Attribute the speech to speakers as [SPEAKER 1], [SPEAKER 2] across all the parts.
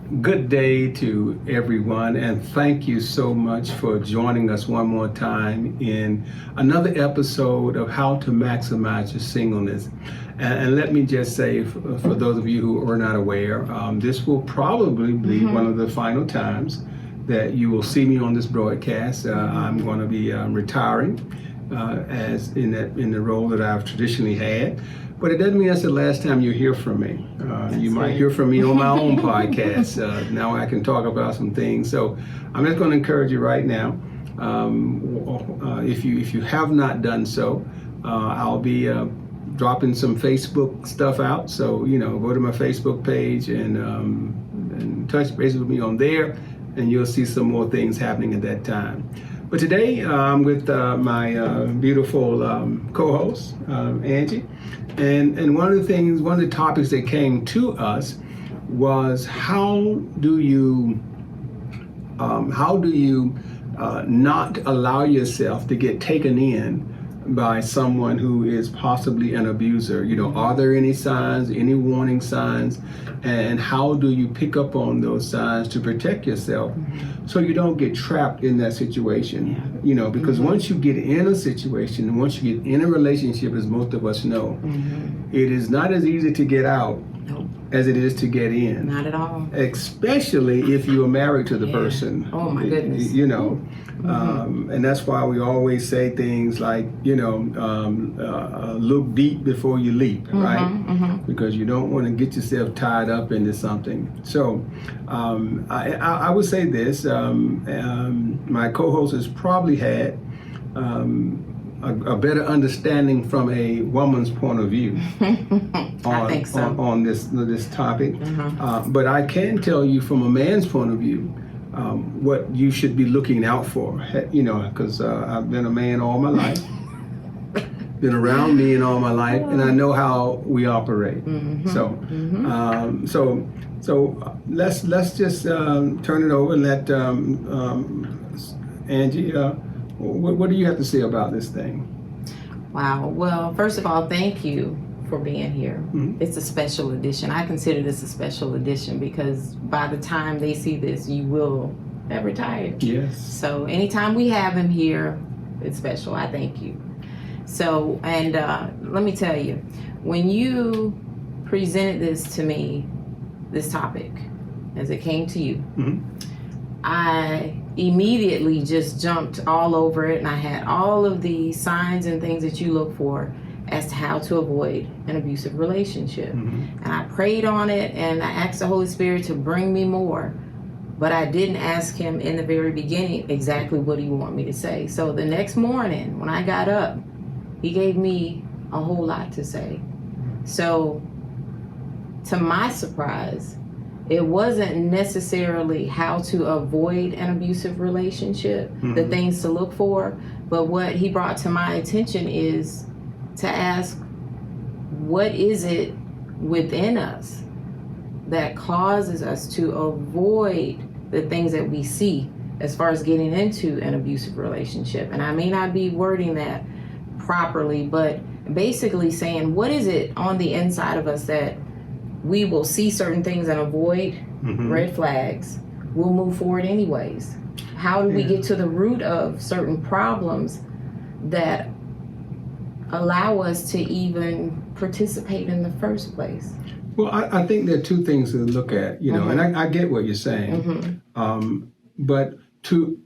[SPEAKER 1] Good day to everyone, and thank you so much for joining us one more time in another episode of How to Maximize Your Singleness. And let me just say, for those of you who are not aware, this will probably be one of the final times that you will see me on this broadcast. I'm going to be retiring as in the role that I've traditionally had. But it doesn't mean that's the last time you hear from me. You might hear from me on my own podcast. Now I can talk about some things. So I'm just going to encourage you right now. If you have not done so, I'll be dropping some Facebook stuff out. So go to my Facebook page and touch base with me on there, and you'll see some more things happening at that time. But today I'm with my beautiful co-host, Angie. And one of the topics that came to us was how do you not allow yourself to get taken in by someone who is possibly an abuser? Are there any signs, any warning signs, and how do you pick up on those signs to protect yourself so you don't get trapped in that situation? Because once you get in a situation, and once you get in a relationship, as most of us know, it is not as easy to get out as it is to get in.
[SPEAKER 2] Not at all.
[SPEAKER 1] Especially if you are married to the person.
[SPEAKER 2] Oh my goodness.
[SPEAKER 1] And that's why we always say things like, look deep before you leap, right? Because you don't want to get yourself tied up into something. So I would say this, my co-host has probably had a better understanding from a woman's point of view
[SPEAKER 2] I think so.
[SPEAKER 1] on this topic. But I can tell you from a man's point of view, what you should be looking out for, because I've been a man all my life, been around men all my life, and I know how we operate. So let's just turn it over and let Angie. What do you have to say about this thing?
[SPEAKER 2] Wow. Well, first of all, thank you for being here. It's a special edition. I consider this a special edition because by the time they see this, you will have retired.
[SPEAKER 1] Yes.
[SPEAKER 2] So anytime we have him here, it's special. I thank you. So, and let me tell you, when you presented this to me, this topic, as it came to you, I immediately just jumped all over it, and I had all of the signs and things that you look for as to how to avoid an abusive relationship. And I prayed on it, and I asked the Holy Spirit to bring me more, but I didn't ask him in the very beginning exactly what he wanted me to say. So the next morning when I got up, he gave me a whole lot to say. So to my surprise, it wasn't necessarily how to avoid an abusive relationship, the things to look for, but what he brought to my attention is to ask, what is it within us that causes us to avoid the things that we see as far as getting into an abusive relationship? And I may not be wording that properly, but basically saying, what is it on the inside of us that we will see certain things and avoid red flags? We'll move forward anyways. How do we get to the root of certain problems that allow us to even participate in the first place?
[SPEAKER 1] Well, I think there are two things to look at, and I get what you're saying. But to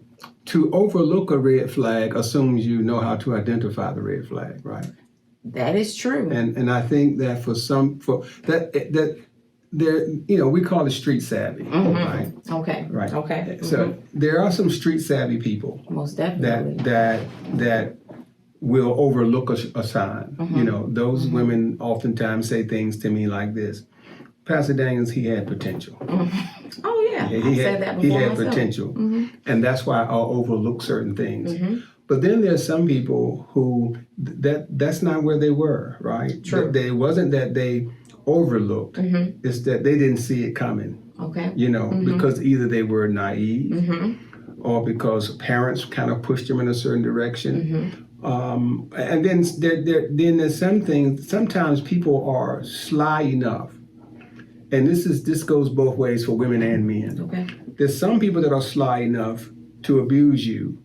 [SPEAKER 1] overlook a red flag assumes you know how to identify the red flag, right?
[SPEAKER 2] That is true.
[SPEAKER 1] And I think that that there, we call it street savvy, right?
[SPEAKER 2] Okay.
[SPEAKER 1] Right.
[SPEAKER 2] Okay.
[SPEAKER 1] So there are some street savvy people.
[SPEAKER 2] Most definitely.
[SPEAKER 1] That will overlook a sign. Those women oftentimes say things to me like this: Pastor Daniels, he had potential.
[SPEAKER 2] Oh yeah, I said that before.
[SPEAKER 1] He had
[SPEAKER 2] myself.
[SPEAKER 1] potential, and that's why I'll overlook certain things. But then there's some people who that's not where they were, right?
[SPEAKER 2] True.
[SPEAKER 1] It wasn't that they overlooked; it's that they didn't see it coming.
[SPEAKER 2] Okay.
[SPEAKER 1] Because either they were naive, or because parents kind of pushed them in a certain direction. And then there's some things. Sometimes people are sly enough and this goes both ways for women and men.
[SPEAKER 2] Okay.
[SPEAKER 1] There's some people that are sly enough to abuse you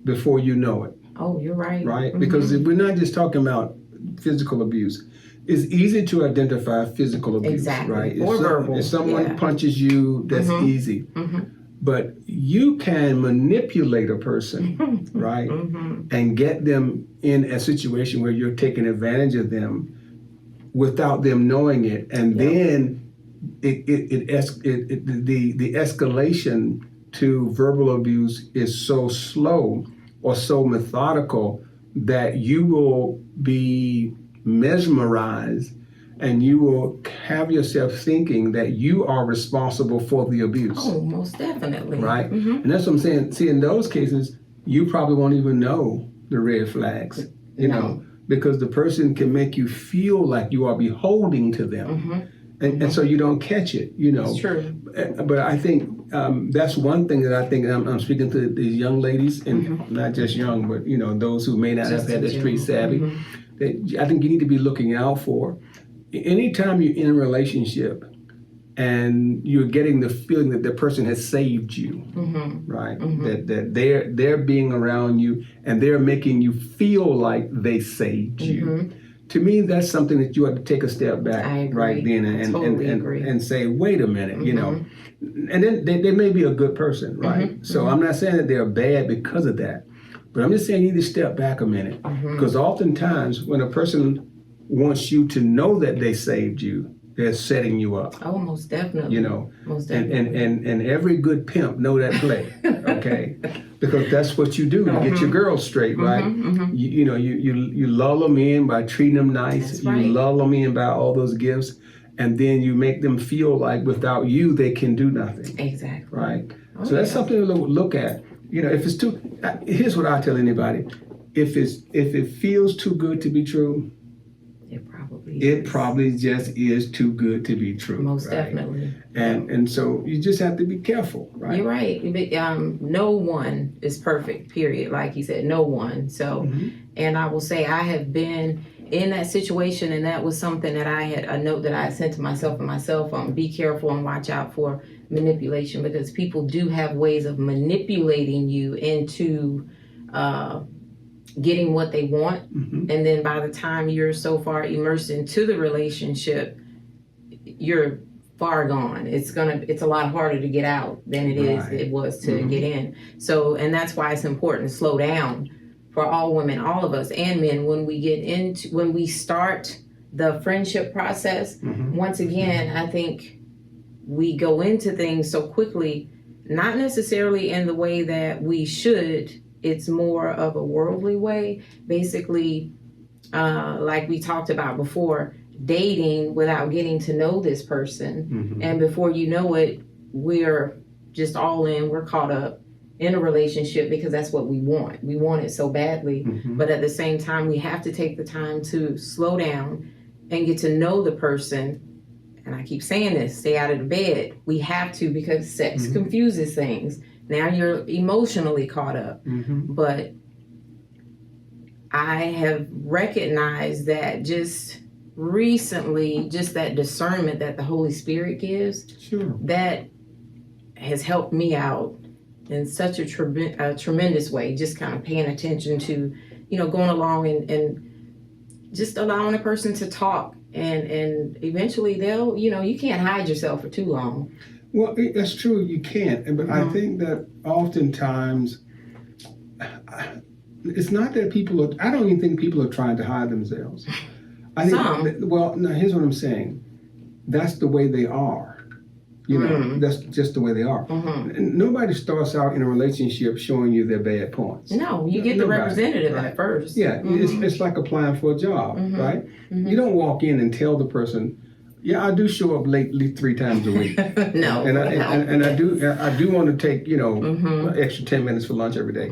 [SPEAKER 1] before you know it.
[SPEAKER 2] Oh, you're right.
[SPEAKER 1] Right? Because we're not just talking about physical abuse. It's easy to identify physical abuse,
[SPEAKER 2] Exactly.
[SPEAKER 1] right?
[SPEAKER 2] Or verbal.
[SPEAKER 1] If someone punches you, that's easy. But you can manipulate a person, right? And get them in a situation where you're taking advantage of them without them knowing it. And then the escalation to verbal abuse is so slow or so methodical that you will be mesmerized and you will have yourself thinking that you are responsible for the abuse.
[SPEAKER 2] Oh, most definitely.
[SPEAKER 1] Right? And that's what I'm saying. See, in those cases, you probably won't even know the red flags, you know, because the person can make you feel like you are beholding to them. And so you don't catch it, you know.
[SPEAKER 2] That's true.
[SPEAKER 1] But I think that's one thing that I think I'm speaking to these young ladies, and not just young, but, you know, those who may not have had the street savvy, that I think you need to be looking out for. Anytime you're in a relationship and you're getting the feeling that the person has saved you, right? That they're being around you and they're making you feel like they saved you. To me, that's something that you have to take a step back right then and say, wait a minute, you know. And then they may be a good person, right? So I'm not saying that they're bad because of that. But I'm just saying you need to step back a minute. Because oftentimes when a person wants you to know that they saved you, they're setting you up.
[SPEAKER 2] Oh, most definitely.
[SPEAKER 1] You know,
[SPEAKER 2] most definitely.
[SPEAKER 1] And every good pimp know that play, okay? Because that's what you do. You get your girls straight, right? You know, you lull them in by treating them nice.
[SPEAKER 2] That's right.
[SPEAKER 1] You lull them in by all those gifts, and then you make them feel like without you they can do nothing.
[SPEAKER 2] Exactly.
[SPEAKER 1] Right. So that's something to look at. You know, if it's too. Here's what I tell anybody: if it feels too good to be true. It probably just is too good to be true.
[SPEAKER 2] Most definitely.
[SPEAKER 1] And so you just have to be careful, right?
[SPEAKER 2] You're right. No one is perfect, period. Like he said, no one. So, and I will say I have been in that situation, and that was something that a note that I had sent to myself on my cell phone. Be careful and watch out for manipulation, because people do have ways of manipulating you into getting what they want, and then by the time you're so far immersed into the relationship, you're far gone. It's a lot harder to get out than it was to get in. So, and that's why it's important to slow down for all women, all of us, and men, when we start the friendship process. Once again, I think we go into things so quickly, not necessarily in the way that we should. It's more of a worldly way. Basically, like we talked about before, dating without getting to know this person. And before you know it, we're just all in, we're caught up in a relationship because that's what we want. We want it so badly. But at the same time, we have to take the time to slow down and get to know the person. And I keep saying this, stay out of the bed. We have to, because sex confuses things. Now you're emotionally caught up. But I have recognized that just recently, just that discernment that the Holy Spirit gives, that has helped me out in such a tremendous way. Just kind of paying attention to, going along and just allowing a person to talk. And eventually they'll, you can't hide yourself for too long.
[SPEAKER 1] Well, that's true. You can't. But I think that oftentimes it's not that I don't even think people are trying to hide themselves. I think, well, no, here's what I'm saying. That's the way they are. That's just the way they are. And nobody starts out in a relationship showing you their bad points.
[SPEAKER 2] No, you get the representative at first.
[SPEAKER 1] Yeah, it's like applying for a job, right? You don't walk in and tell the person, yeah, I do show up late 3 times a week.
[SPEAKER 2] No,
[SPEAKER 1] and I do want to take an extra 10 minutes for lunch every day.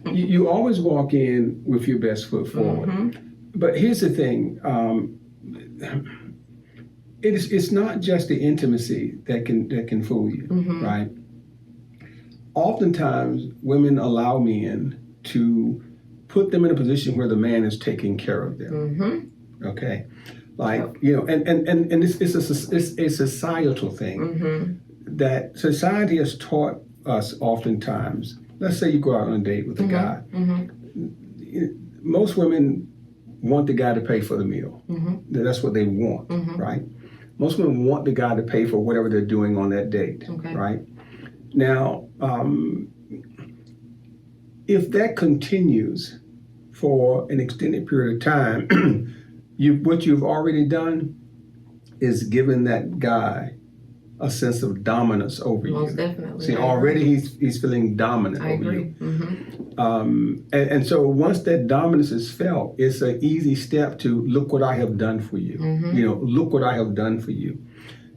[SPEAKER 1] You always walk in with your best foot forward. But here's the thing: it's not just the intimacy that can fool you, right? Oftentimes, women allow men to put them in a position where the man is taking care of them. Okay. Like,
[SPEAKER 2] Yep.
[SPEAKER 1] you know, and it's a societal thing
[SPEAKER 2] Mm-hmm.
[SPEAKER 1] that society has taught us oftentimes. Let's say you go out on a date with a guy.
[SPEAKER 2] Mm-hmm.
[SPEAKER 1] Most women want the guy to pay for the meal.
[SPEAKER 2] Mm-hmm.
[SPEAKER 1] That's what they want,
[SPEAKER 2] Mm-hmm.
[SPEAKER 1] right? Most women want the guy to pay for whatever they're doing on that date,
[SPEAKER 2] Okay.
[SPEAKER 1] right? Now, if that continues for an extended period of time, what you've already done is given that guy a sense of dominance over you.
[SPEAKER 2] Most definitely.
[SPEAKER 1] See,
[SPEAKER 2] I
[SPEAKER 1] already
[SPEAKER 2] agree.
[SPEAKER 1] he's feeling dominant
[SPEAKER 2] I
[SPEAKER 1] over
[SPEAKER 2] agree.
[SPEAKER 1] you.
[SPEAKER 2] Mm-hmm.
[SPEAKER 1] And so once that dominance is felt, it's an easy step to look what I have done for you.
[SPEAKER 2] Mm-hmm.
[SPEAKER 1] You know, look what I have done for you.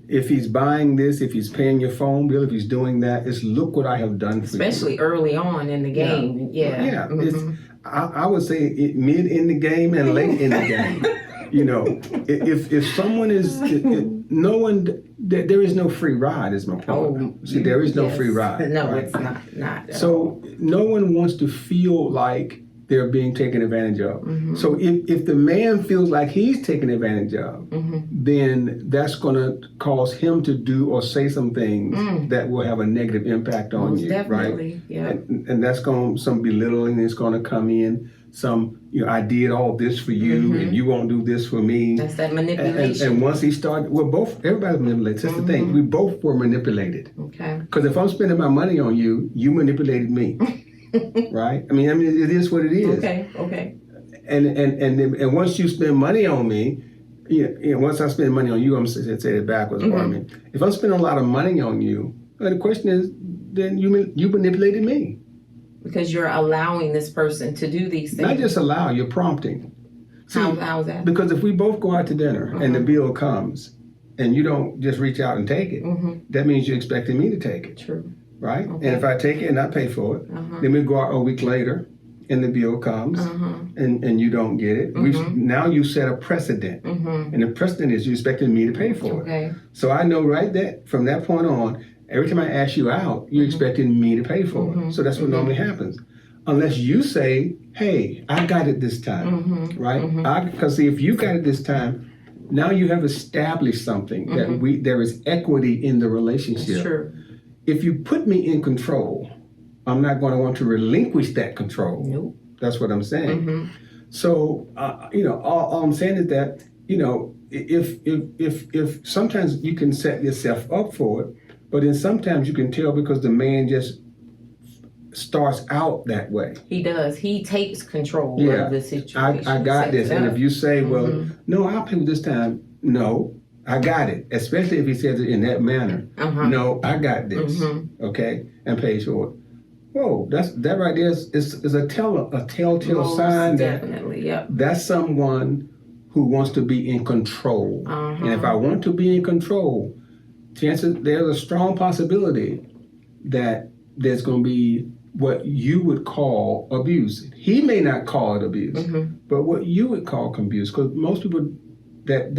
[SPEAKER 1] If he's buying this, if he's paying your phone bill, if he's doing that, it's look what I have done for
[SPEAKER 2] Especially
[SPEAKER 1] you.
[SPEAKER 2] early on in the game. Yeah.
[SPEAKER 1] Yeah.
[SPEAKER 2] Mm-hmm.
[SPEAKER 1] It's, I would say mid in the game and late in the game. You know, if someone is, no one, there is no free ride, is my point.
[SPEAKER 2] Oh,
[SPEAKER 1] See, there is no
[SPEAKER 2] yes.
[SPEAKER 1] free ride.
[SPEAKER 2] No,
[SPEAKER 1] right?
[SPEAKER 2] it's not at all.
[SPEAKER 1] So no one wants to feel like they're being taken advantage of.
[SPEAKER 2] Mm-hmm.
[SPEAKER 1] So if the man feels like he's taken advantage of,
[SPEAKER 2] Mm-hmm.
[SPEAKER 1] then that's going to cause him to do or say some things that will have a negative impact on
[SPEAKER 2] Most
[SPEAKER 1] you,
[SPEAKER 2] definitely.
[SPEAKER 1] right?
[SPEAKER 2] Yeah.
[SPEAKER 1] And that's going, some belittling is going to come in. Some, you know, I did all this for you, and you won't do this for me.
[SPEAKER 2] That's that manipulation.
[SPEAKER 1] And once he started, everybody manipulates. That's the thing. We both were manipulated.
[SPEAKER 2] Okay.
[SPEAKER 1] Because if I'm spending my money on you, you manipulated me. Right? I mean, it is what it is.
[SPEAKER 2] Okay.
[SPEAKER 1] And once you spend money on me, you know, once I spend money on you, I'm going to say it backwards. I mean, if I'm spending a lot of money on you, the question is, then you manipulated me.
[SPEAKER 2] Because you're allowing this person to do these things.
[SPEAKER 1] Not just allow, you're prompting. See,
[SPEAKER 2] how is that?
[SPEAKER 1] Because if we both go out to dinner and the bill comes, and you don't just reach out and take it, that means you're expecting me to take it.
[SPEAKER 2] True.
[SPEAKER 1] Right?
[SPEAKER 2] Okay.
[SPEAKER 1] And if I take it and I pay for it, then we go out a week later and the bill comes and you don't get it. Now you set a precedent. And the precedent is you expecting me to pay for
[SPEAKER 2] Okay.
[SPEAKER 1] it. So I know right that from that point on, every time I ask you out, you're expecting me to pay for it. So that's what normally happens. Unless you say, hey, I got it this time, right? Because see, if you got it this time, now you have established something that there is equity in the relationship.
[SPEAKER 2] Sure.
[SPEAKER 1] If you put me in control, I'm not going to want to relinquish that control.
[SPEAKER 2] Nope.
[SPEAKER 1] That's what I'm saying. So, you know, all I'm saying is that, you know, if sometimes you can set yourself up for it, but then sometimes you can tell because the man just starts out that way.
[SPEAKER 2] He does. He takes control of the situation.
[SPEAKER 1] I got this. And if you say, well, no, I'll pay this time. No, I got it. Especially if he says it in that manner. No, I got this. Okay, and pays for it. Whoa, that right there is a telltale
[SPEAKER 2] Most
[SPEAKER 1] sign that
[SPEAKER 2] definitely, yep.
[SPEAKER 1] that's someone who wants to be in control. And if I want to be in control, there's a strong possibility that there's going to be what you would call abuse. He may not call it abuse, but what you would call abuse, because most people that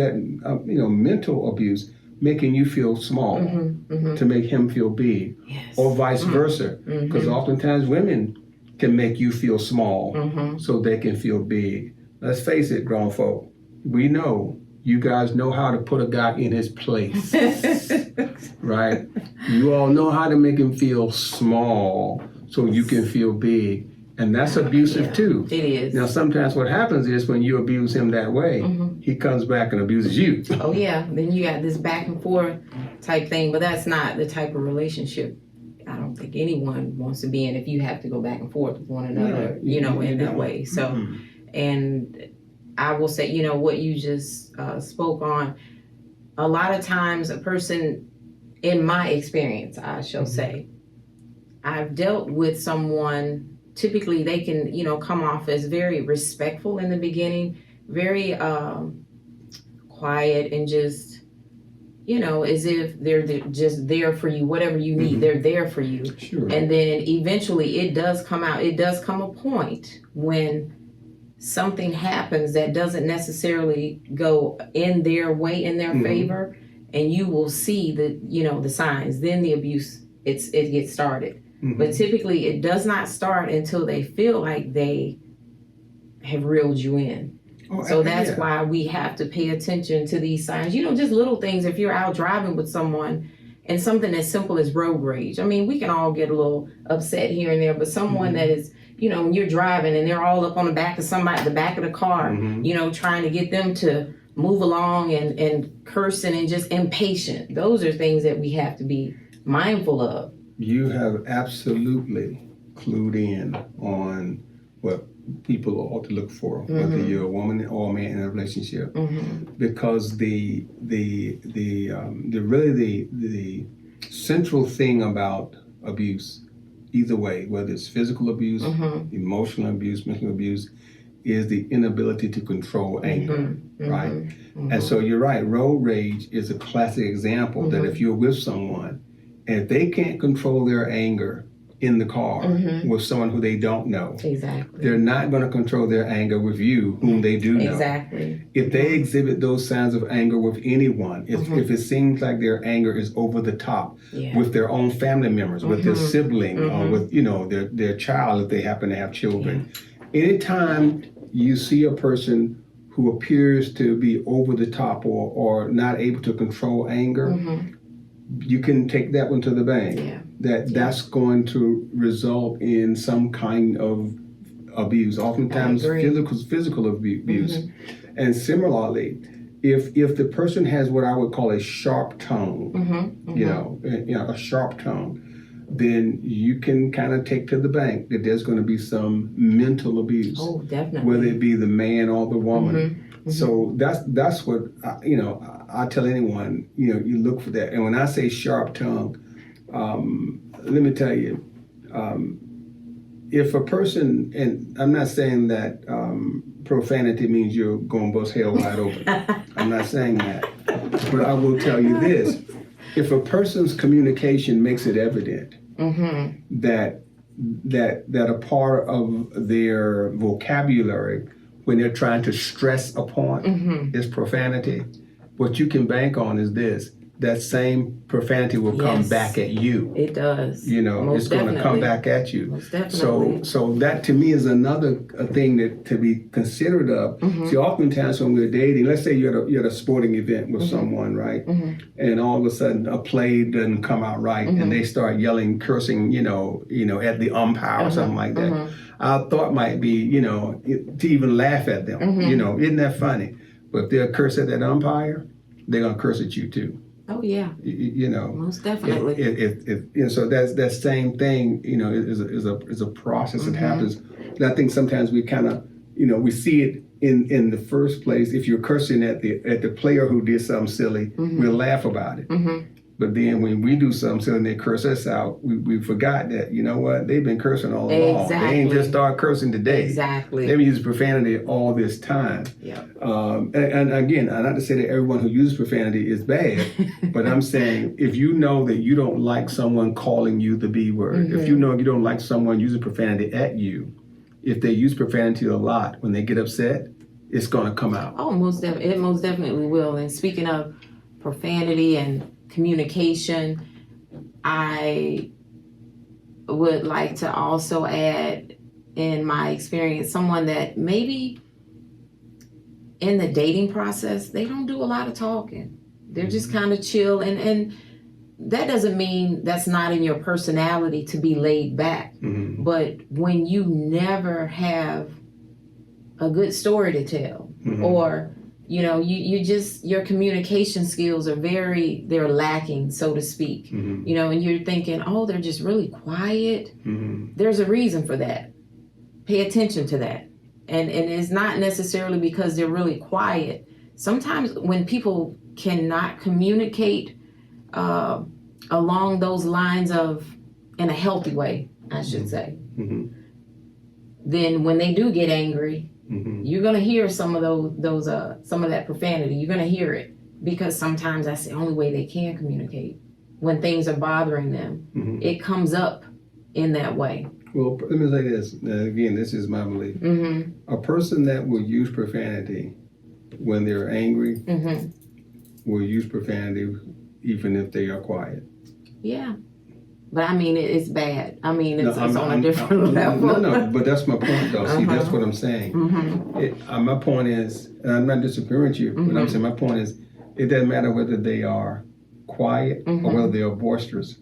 [SPEAKER 1] you know, mental abuse, making you feel small to make him feel big, or vice versa, because oftentimes women can make you feel small so they can feel big. Let's face it, grown folk, we know you guys know how to put a guy in his place, right? You all know how to make him feel small so you can feel big. And that's abusive too.
[SPEAKER 2] It is.
[SPEAKER 1] Now, sometimes what happens is when you abuse him that way, he comes back and abuses you.
[SPEAKER 2] Oh yeah, then you got this back and forth type thing, but that's not the type of relationship I don't think anyone wants to be in if you have to go back and forth with one another, you know, in that way. So, and I will say, you know, what you just spoke on, a lot of times a person, in my experience, I shall say, I've dealt with someone. Typically, they can, you know, come off as very respectful in the beginning, very quiet, and just, you know, as if they're just there for you, whatever you need, they're there for you.
[SPEAKER 1] Sure.
[SPEAKER 2] And then eventually it does come out. It does come a point when something happens that doesn't necessarily go in their way, in their favor, and you will see the, you know, the signs. Then the abuse, it gets started. But typically it does not start until they feel like they have reeled you in. So that's
[SPEAKER 1] yeah.
[SPEAKER 2] why we have to pay attention to these signs. Just little things. If you're out driving with someone and something as simple as road rage. I mean, we can all get a little upset here and there, but someone that is, when you're driving and they're all up on the back of the back of the car, trying to get them to move along and cursing and just impatient. Those are things that we have to be mindful of.
[SPEAKER 1] You have absolutely clued in on what people ought to look for, whether you're a woman or a man in a relationship, because the central thing about abuse, either way, whether it's physical abuse, emotional abuse, mental abuse, is the inability to control anger, right? And so you're right, road rage is a classic example that if you're with someone and if they can't control their anger in the car with someone who they don't know, they're not going to control their anger with you, whom they do know. If they exhibit those signs of anger with anyone, if it seems like their anger is over the top with their own family members, with their sibling, or with their child if they happen to have children, anytime you see a person who appears to be over the top or not able to control anger, you can take that one to the bank. That's going to result in some kind of abuse, oftentimes physical abuse. And similarly, if the person has what I would call a sharp tone, a sharp tone, then you can kind of take to the bank that there's going to be some mental abuse.
[SPEAKER 2] Oh, definitely.
[SPEAKER 1] Whether it be the man or the woman. So that's what I tell anyone. You look for that. And when I say sharp tongue, let me tell you, if a person, and I'm not saying that profanity means you're going to bust hell wide open. I'm not saying that, but I will tell you this: if a person's communication makes it evident that a part of their vocabulary when they're trying to stress a point is profanity, what you can bank on is this: that same profanity will come back at you.
[SPEAKER 2] It does.
[SPEAKER 1] It's going to come back at you.
[SPEAKER 2] Most definitely.
[SPEAKER 1] So that to me is another thing that to be considerate of. See, oftentimes when we're dating, let's say you're at a sporting event with someone, right? And all of a sudden a play doesn't come out right, and they start yelling, cursing, at the umpire or something like that. Our thought might be, to even laugh at them. Isn't that funny? But if they'll curse at that umpire, they're gonna curse at you too.
[SPEAKER 2] Oh yeah. Most definitely.
[SPEAKER 1] So that same thing, is a process that happens. And I think sometimes we kind of, we see it in the first place. If you're cursing at the player who did something silly, we'll laugh about it. But then when we do something silly and they curse us out, we forgot that, they've been cursing all along. They ain't just start cursing today. They've been using profanity all this time. And again, not to say that everyone who uses profanity is bad, but I'm saying if you know that you don't like someone calling you the B word, if you know you don't like someone using profanity at you, if they use profanity a lot, when they get upset, it's going to come out.
[SPEAKER 2] Oh, it most definitely will. And speaking of profanity and communication, I would like to also add, in my experience, someone that maybe in the dating process, they don't do a lot of talking. They're just kind of chill. And that doesn't mean that's not in your personality to be laid back. But when you never have a good story to tell, or your communication skills are they're lacking, so to speak. And you're thinking, oh, they're just really quiet. There's a reason for that. Pay attention to that. And it's not necessarily because they're really quiet. Sometimes when people cannot communicate along those lines in a healthy way, I should say, then when they do get angry, you're gonna hear some of some of that profanity. You're gonna hear it because sometimes that's the only way they can communicate. When things are bothering them, it comes up in that way.
[SPEAKER 1] Well, let me say this. Again, this is my belief. A person that will use profanity when they're angry will use profanity even if they are quiet.
[SPEAKER 2] Yeah. But I mean, it's bad. I mean, it's on a different
[SPEAKER 1] level.
[SPEAKER 2] No,
[SPEAKER 1] but that's my point, though. See, that's what I'm saying. My point is, and I'm not disagreeing with you, but I'm saying my point is, it doesn't matter whether they are quiet or whether they are boisterous.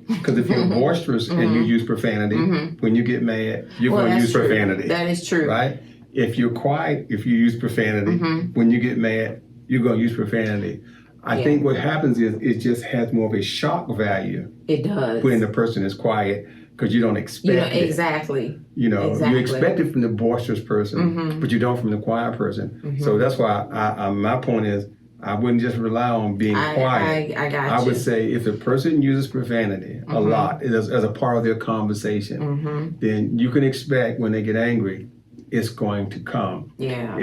[SPEAKER 1] Because if you're boisterous and you use profanity, when you get mad, you're going to use profanity.
[SPEAKER 2] That is true.
[SPEAKER 1] Right? If you're quiet, if you use profanity, when you get mad, you're going to use profanity. I think what happens is it just has more of a shock value.
[SPEAKER 2] It does.
[SPEAKER 1] When the person is quiet, because you don't expect it.
[SPEAKER 2] Exactly.
[SPEAKER 1] You expect it from the boisterous person, but you don't from the quiet person. So that's why my point is, I wouldn't just rely on being quiet.
[SPEAKER 2] I got you.
[SPEAKER 1] I would say if a person uses profanity a lot as a part of their conversation, then you can expect when they get angry, it's going to come.
[SPEAKER 2] Yeah.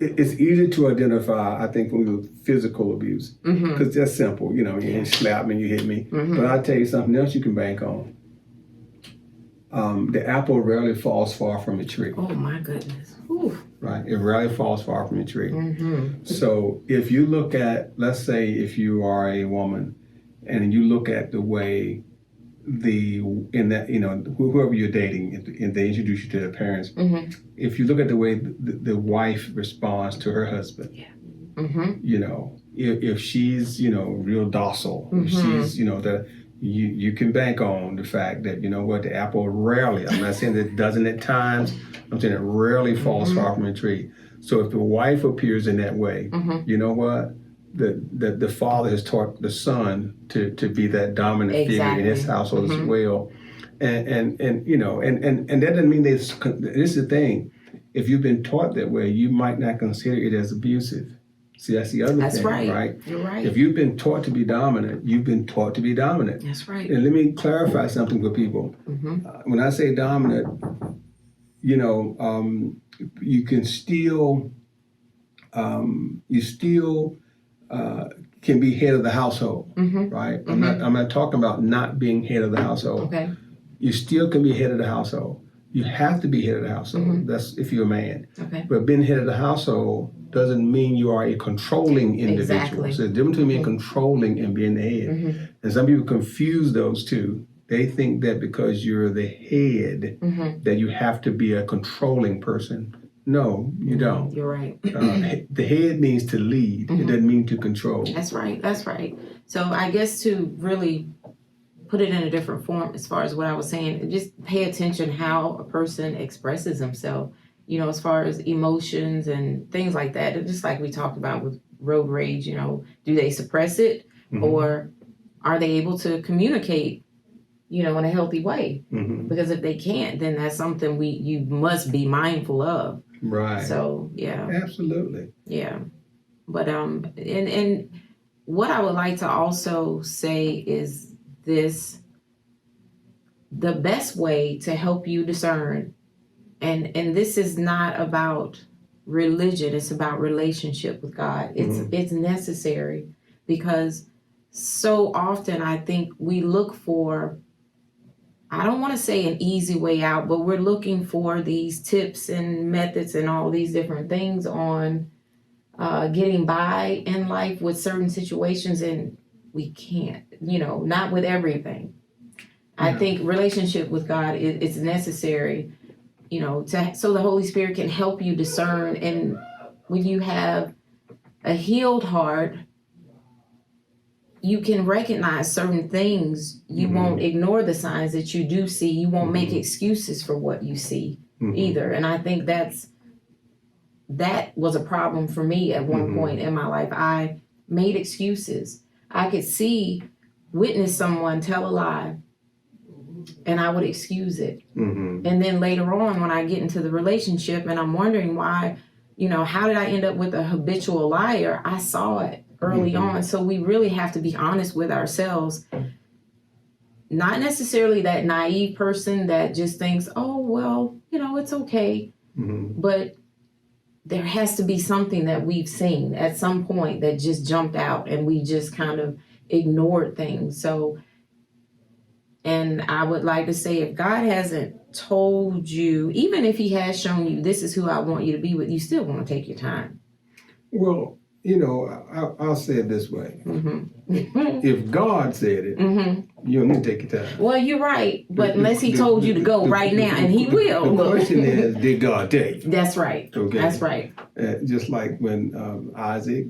[SPEAKER 1] It's easy to identify, I think, with physical abuse because that's simple. You slap me, you hit me. But I'll tell you something else you can bank on. The apple rarely falls far from a tree.
[SPEAKER 2] Oh my goodness. Ooh.
[SPEAKER 1] Right? It rarely falls far from a tree. So if you look at, let's say if you are a woman and you look at the way whoever you're dating, and they introduce you to their parents, if you look at the way the wife responds to her husband, if she's, real docile, if she's, you can bank on the fact that, the apple rarely, I'm not saying that it doesn't at times, I'm saying it rarely falls far from a tree. So if the wife appears in that way, you know what? The father has taught the son to be that dominant figure in his household as well. And that doesn't mean this is the thing. If you've been taught that way, you might not consider it as abusive. See, that's the other thing, right?
[SPEAKER 2] You're right.
[SPEAKER 1] If you've been taught to be dominant, you've been taught to be dominant.
[SPEAKER 2] That's right.
[SPEAKER 1] And let me clarify something for people. When I say dominant, you can still, can be head of the household, right? I'm not talking about not being head of the household.
[SPEAKER 2] Okay.
[SPEAKER 1] You still can be head of the household. You have to be head of the household. That's if you're a man.
[SPEAKER 2] Okay.
[SPEAKER 1] But being head of the household doesn't mean you are a controlling individual.
[SPEAKER 2] Exactly.
[SPEAKER 1] So there's a difference between being controlling and being the head. And some people confuse those two. They think that because you're the head, that you have to be a controlling person. No, you don't.
[SPEAKER 2] You're right.
[SPEAKER 1] The head means to lead. It doesn't mean to control.
[SPEAKER 2] That's right. That's right. So I guess to really put it in a different form as far as what I was saying, just pay attention how a person expresses himself, as far as emotions and things like that. And just like we talked about with road rage, do they suppress it or are they able to communicate, in a healthy way? Because if they can't, then that's something you must be mindful of.
[SPEAKER 1] Right.
[SPEAKER 2] So, yeah.
[SPEAKER 1] Absolutely.
[SPEAKER 2] Yeah. But, and what I would like to also say is this: the best way to help you discern, and this is not about religion, it's about relationship with God. It's necessary because so often I think we look for, I don't want to say an easy way out, but we're looking for these tips and methods and all these different things on getting by in life with certain situations, and we can't, not with everything. I think relationship with God is necessary, so the Holy Spirit can help you discern. And when you have a healed heart, you can recognize certain things. You won't ignore the signs that you do see. You won't make excuses for what you see either. And I think that was a problem for me at one point in my life. I made excuses. I could witness someone tell a lie, and I would excuse it. And then later on, when I get into the relationship and I'm wondering why, how did I end up with a habitual liar? I saw it early on. So we really have to be honest with ourselves. Not necessarily that naive person that just thinks, oh, well, it's okay. But there has to be something that we've seen at some point that just jumped out and we just kind of ignored things. So, and I would like to say, if God hasn't told you, even if he has shown you, this is who I want you to be with, you still want to take your time.
[SPEAKER 1] Well, I'll say it this way.
[SPEAKER 2] Mm-hmm.
[SPEAKER 1] If God said it, you don't need to take your time.
[SPEAKER 2] Well, you're right, but unless he told you to go right now, and he will.
[SPEAKER 1] The question is, did God tell you?
[SPEAKER 2] That's right.
[SPEAKER 1] Okay.
[SPEAKER 2] That's right.
[SPEAKER 1] Just like when Isaac,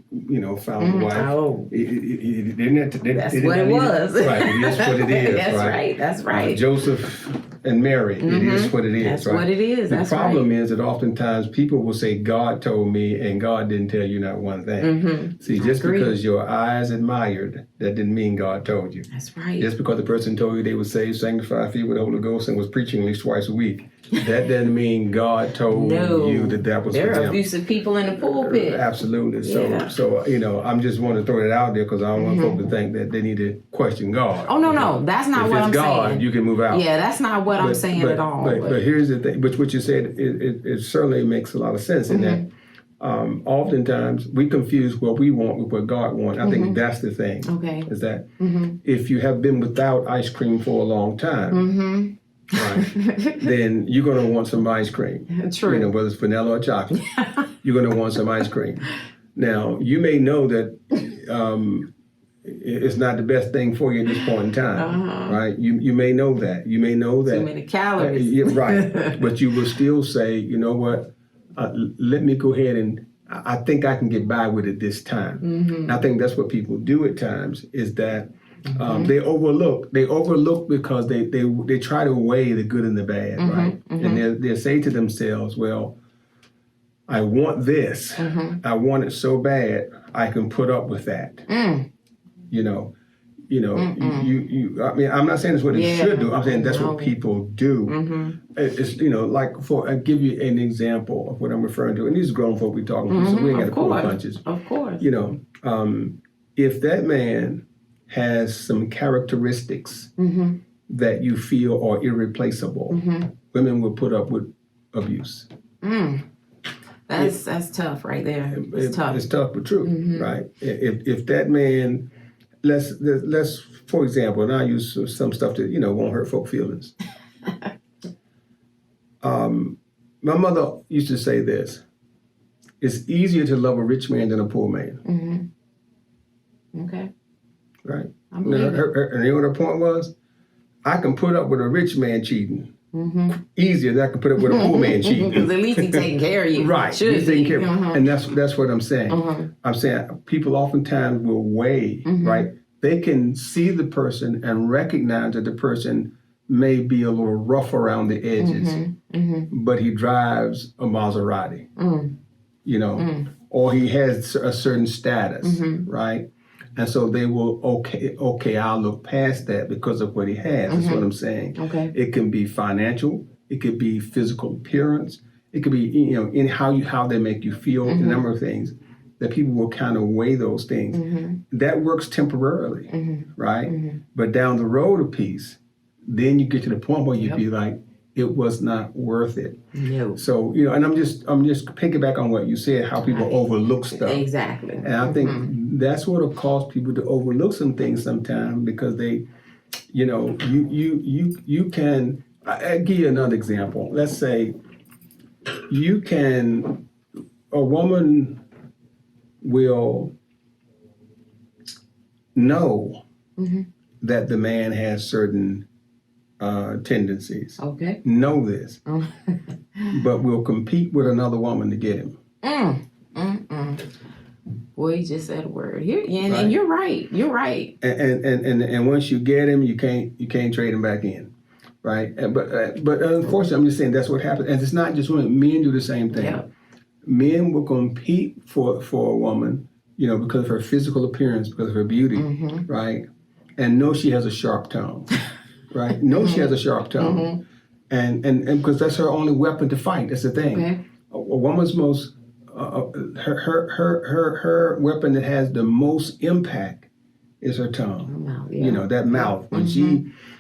[SPEAKER 1] found a wife.
[SPEAKER 2] Oh.
[SPEAKER 1] He didn't have to,
[SPEAKER 2] That's what it was.
[SPEAKER 1] Right, it is what it is.
[SPEAKER 2] That's
[SPEAKER 1] right.
[SPEAKER 2] right. That's right.
[SPEAKER 1] Joseph and Mary, it is what it is.
[SPEAKER 2] That's
[SPEAKER 1] right?
[SPEAKER 2] what it is.
[SPEAKER 1] The
[SPEAKER 2] That's
[SPEAKER 1] problem
[SPEAKER 2] right.
[SPEAKER 1] is that oftentimes people will say, God told me, and God didn't tell you not one thing. See, just because your eyes admired, that didn't mean God told you.
[SPEAKER 2] That's right.
[SPEAKER 1] Just because the person told you they were saved, sanctified, filled with the Holy Ghost, and was preaching at least twice a week, that doesn't mean God told you that was
[SPEAKER 2] there
[SPEAKER 1] for
[SPEAKER 2] are
[SPEAKER 1] them.
[SPEAKER 2] Abusive people in the pulpit.
[SPEAKER 1] Absolutely.
[SPEAKER 2] Yeah.
[SPEAKER 1] So I'm just want to throw that out there because I don't want folks to think that they need to question God.
[SPEAKER 2] Oh, no. That's not what I'm saying.
[SPEAKER 1] If it's God, you can move out.
[SPEAKER 2] Yeah, that's not what I'm saying at all.
[SPEAKER 1] But here's the thing, which what you said, it certainly makes a lot of sense in that oftentimes we confuse what we want with what God wants. I think that's the thing.
[SPEAKER 2] Okay.
[SPEAKER 1] Is that if you have been without ice cream for a long time, right, then you're going to want some ice cream.
[SPEAKER 2] True.
[SPEAKER 1] Whether it's vanilla or chocolate, you're going to want some ice cream. Now, you may know that it's not the best thing for you at this point in time, right? You may know that. You may know that.
[SPEAKER 2] Too many calories.
[SPEAKER 1] Yeah, right. But you will still say, you know what? Let me go ahead and I think I can get by with it this time. And I think that's what people do at times is that they overlook. They overlook because they try to weigh the good and the bad, right? And they say to themselves, well, I want this. I want it so bad I can put up with that. I mean, I'm not saying that's what they should do. I'm saying that's what people do. It's, like I'll give you an example of what I'm referring to. And these are grown folk we're talking to, so we ain't got to pull punches.
[SPEAKER 2] Of course.
[SPEAKER 1] If that man has some characteristics that you feel are irreplaceable, women will put up with abuse.
[SPEAKER 2] That's tough right there. It's tough.
[SPEAKER 1] It's tough but true, right? If that man, let's for example, and I use some stuff that won't hurt folk feelings. My mother used to say this: "It's easier to love a rich man than a poor man."
[SPEAKER 2] Okay.
[SPEAKER 1] Right.
[SPEAKER 2] I believe it.
[SPEAKER 1] And you know what her point was? I can put up with a rich man cheating easier than I can put up with a poor man cheating.
[SPEAKER 2] Because at least he's taking care of you.
[SPEAKER 1] Right. He's taking care of and that's what I'm saying. I'm saying people oftentimes will weigh, right? They can see the person and recognize that the person may be a little rough around the edges, but he drives a Maserati, or he has a certain status, right? And so they will, okay, I'll look past that because of what he has. That's what I'm saying.
[SPEAKER 2] Okay.
[SPEAKER 1] It can be financial. It could be physical appearance. It could be, in how they make you feel, a number of things that people will kind of weigh those things. That works temporarily, right? But down the road a piece, then you get to the point where you'd be like, it was not worth it.
[SPEAKER 2] No.
[SPEAKER 1] So, and I'm just piggyback on what you said, how people overlook stuff.
[SPEAKER 2] Exactly.
[SPEAKER 1] And I think that's what will cause people to overlook some things sometimes because they, you can, I'll give you another example. Let's say a woman will know that the man has certain tendencies.
[SPEAKER 2] Okay.
[SPEAKER 1] Know this, but will compete with another woman to get him.
[SPEAKER 2] Boy, you just said a word here, and you're right. You're right.
[SPEAKER 1] And once you get him, you can't trade him back in, right? But unfortunately, I'm just saying that's what happens. And it's not just women; men do the same thing.
[SPEAKER 2] Yeah.
[SPEAKER 1] Men will compete for a woman, because of her physical appearance, because of her beauty, right? And know she has a sharp tongue. Right? No, she has a sharp tongue, and because that's her only weapon to fight. That's the thing.
[SPEAKER 2] Okay.
[SPEAKER 1] A woman's most her weapon that has the most impact is her tongue.
[SPEAKER 2] Mouth, yeah.
[SPEAKER 1] That mouth when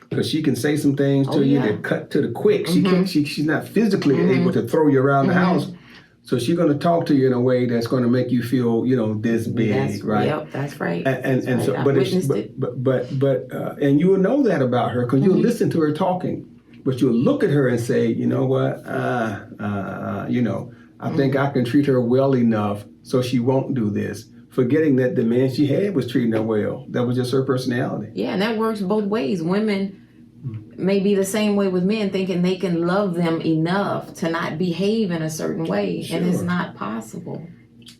[SPEAKER 1] because she can say some things to you that cut to the quick. She can't. She's not physically able to throw you around the house. So she's going to talk to you in a way that's going to make you feel, this big, right?
[SPEAKER 2] Yep, that's right.
[SPEAKER 1] And so, but and you will know that about her because you'll listen to her talking, but you'll look at her and say, you know what, I think I can treat her well enough so she won't do this. forgetting that the man she had was treating her well. That was just her personality.
[SPEAKER 2] Yeah, and that works both ways. Women may be the same way with men, thinking they can love them enough to not behave in a certain way, and it's not possible.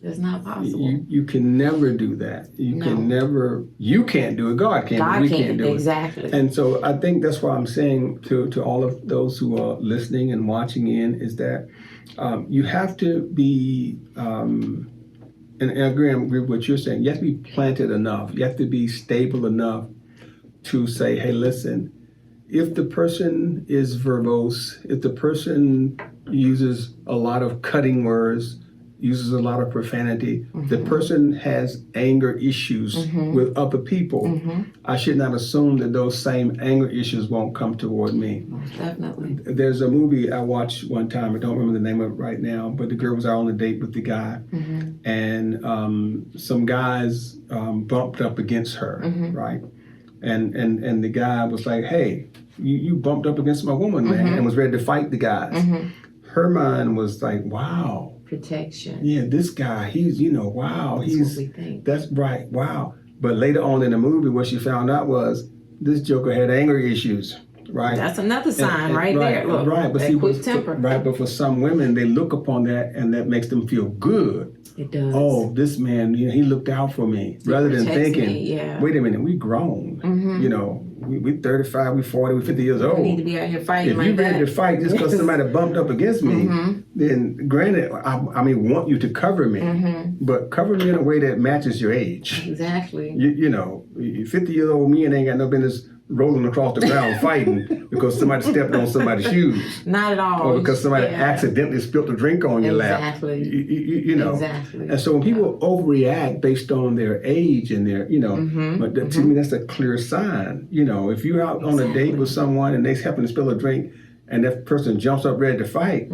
[SPEAKER 2] It's not possible.
[SPEAKER 1] You can never do that. You can't do it. God can, but we can't do it.
[SPEAKER 2] Exactly.
[SPEAKER 1] And so I think that's why I'm saying to all of those who are listening and watching in is that you have to be, and I agree with what you're saying, you have to be planted enough. You have to be stable enough to say, hey, listen, if the person is verbose, if the person uses a lot of cutting words, uses a lot of profanity, the person has anger issues with other people, I should not assume that those same anger issues won't come toward me.
[SPEAKER 2] Definitely.
[SPEAKER 1] There's a movie I watched one time, I don't remember the name of it right now, but the girl was out on a date with the guy, and some guys bumped up against her, right? And the guy was like, hey, you bumped up against my woman, man, and was ready to fight the guys. Her mind was like, wow.
[SPEAKER 2] Protection.
[SPEAKER 1] Yeah, this guy, he's, wow.
[SPEAKER 2] That's what we think.
[SPEAKER 1] That's right, wow. But later on in the movie, what she found out was this joker had anger issues, right?
[SPEAKER 2] That's another sign right there. Look,
[SPEAKER 1] right, but
[SPEAKER 2] that quick temper.
[SPEAKER 1] Right, but for some women, they look upon that and that makes them feel good.
[SPEAKER 2] It does.
[SPEAKER 1] Oh, this man, he looked out for me. Rather than thinking, wait a minute, we grown. We 35, we 40, we 50 years old.
[SPEAKER 2] We need to be out here fighting
[SPEAKER 1] if
[SPEAKER 2] like
[SPEAKER 1] you're
[SPEAKER 2] that.
[SPEAKER 1] ready to fight just because somebody bumped up against me, then granted, I may want you to cover me, but cover me in a way that matches your age.
[SPEAKER 2] Exactly.
[SPEAKER 1] 50-year-old me ain't got no business rolling across the ground fighting because somebody stepped on somebody's shoes.
[SPEAKER 2] Not at all.
[SPEAKER 1] Or because somebody accidentally spilled a drink on your lap.
[SPEAKER 2] Exactly.
[SPEAKER 1] Exactly. And so when people overreact based on their age and their, but to me that's a clear sign. If you're out on a date with someone and they happen to spill a drink and that person jumps up ready to fight,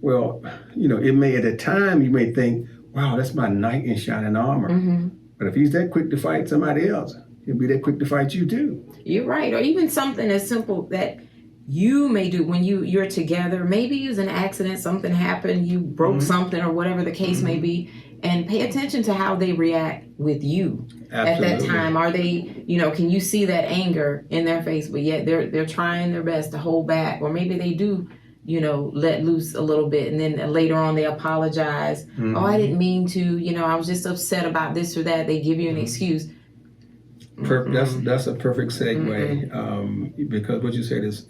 [SPEAKER 1] well, it may at the time you may think, wow, that's my knight in shining armor. But if he's that quick to fight somebody else, he'll be that quick to fight you too.
[SPEAKER 2] You're right. Or even something as simple that you may do when you're together. Maybe it was an accident, something happened, you broke something or whatever the case may be. And pay attention to how they react with you at that time. Are they, can you see that anger in their face, but yet they're trying their best to hold back, or maybe they do, let loose a little bit, and then later on they apologize. Oh, I didn't mean to, I was just upset about this or that. They give you an excuse.
[SPEAKER 1] That's a perfect segue because what you said is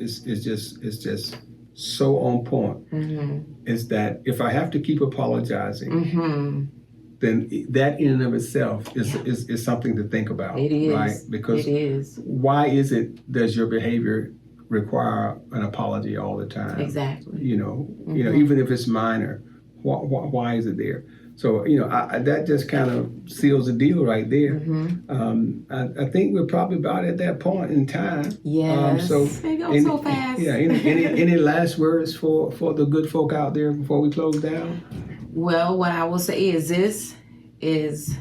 [SPEAKER 1] just so on point. Is that if I have to keep apologizing, then that in and of itself is something to think about.
[SPEAKER 2] It is.
[SPEAKER 1] Right? Because why is it does your behavior require an apology all the time?
[SPEAKER 2] Exactly.
[SPEAKER 1] Even if it's minor, why is it there? So, that just kind of seals the deal right there. I think we're probably about at that point in time.
[SPEAKER 2] Yes. They go so fast.
[SPEAKER 1] Yeah. Any last words for the good folk out there before we close down?
[SPEAKER 2] Well, what I will say is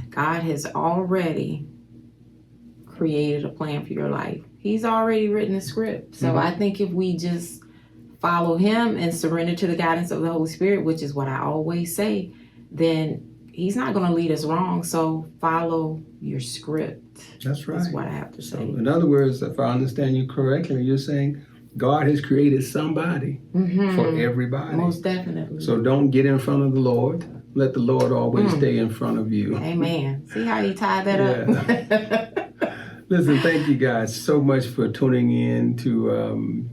[SPEAKER 2] God has already created a plan for your life. He's already written a script. So I think if we just follow him and surrender to the guidance of the Holy Spirit, which is what I always say, then he's not going to lead us wrong. So follow your script.
[SPEAKER 1] That's right.
[SPEAKER 2] That's what I have to say.
[SPEAKER 1] So in other words, if I understand you correctly, you're saying God has created somebody for everybody.
[SPEAKER 2] Most definitely.
[SPEAKER 1] So don't get in front of the Lord. Let the Lord always stay in front of you.
[SPEAKER 2] Amen. See how he tied that up?
[SPEAKER 1] Listen, thank you guys so much for tuning in to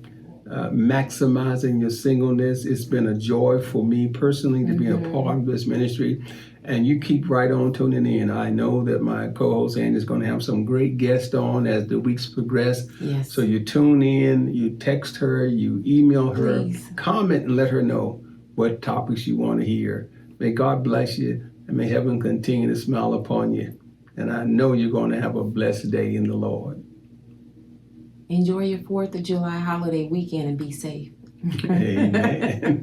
[SPEAKER 1] maximizing your singleness. It's been a joy for me personally to be a part of this ministry, and you keep right on tuning in. I know that my co-host Andy is going to have some great guests on as the weeks progress.
[SPEAKER 2] Yes.
[SPEAKER 1] So you tune in, you text her, you email her,
[SPEAKER 2] Please.
[SPEAKER 1] comment and let her know what topics you want to hear. May God bless you, and may heaven continue to smile upon you. And I know you're going to have a blessed day in the Lord.
[SPEAKER 2] Enjoy your 4th of July holiday weekend and be safe.
[SPEAKER 1] Amen.